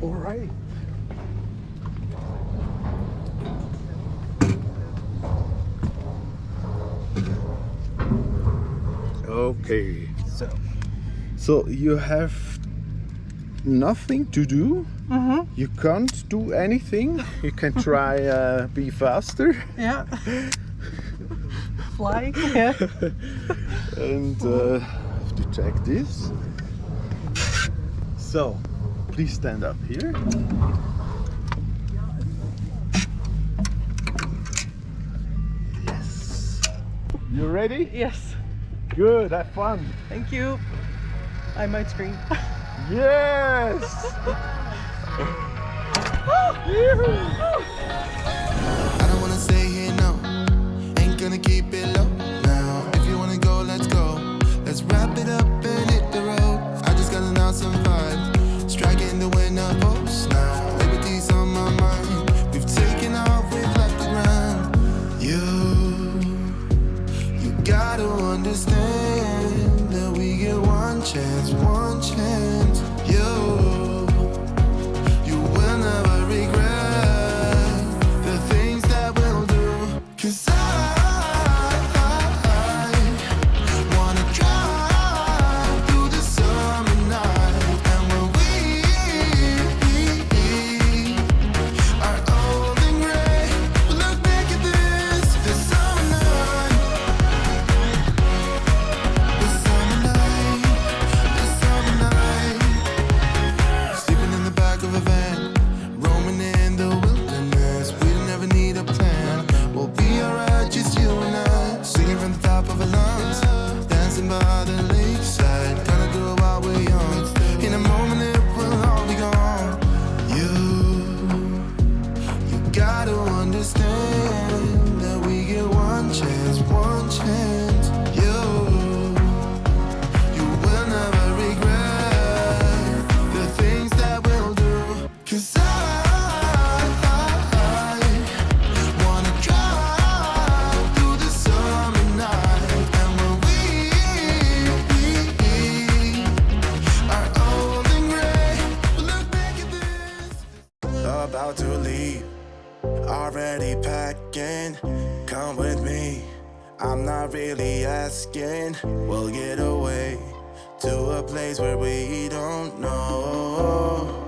All right. Okay. So you have nothing to do. You can't do anything. You can try be faster. Yeah. Fly. Yeah. And have to check this. So please stand up here. Yes. You ready? Yes. Good. Have fun. Thank you. I might scream. Yes. I don't wanna stay here, no. Ain't gonna keep it low now. If you wanna go, let's go. Let's wrap it up and hit the road. I just got an awesome vibe, striking the winner post now. Liberty's on my mind. We've taken off, we've left the ground. You gotta understand that we get one chance, one chance. You will never regret the things that we'll do. 'Cause I wanna drive through the summer night. And when we are old and gray, we'll look back at this summer night. This summer night, this summer night. Sleeping in the back of a van, roaming in the wilderness. We don't ever need a plan. We'll be alright, just you and I. Singing from the top of our lungs, dancing by the lakeside. Gonna do it while we're young. In a moment it will all be gone. You gotta understand that we get one chance, one chance. You will never regret the things that we'll do. 'Cause I wanna drive through the summer night. And when we are old and gray, we'll look back at this. About to leave, already packing. Come with me, I'm not really asking. We'll get away to a place where we don't know.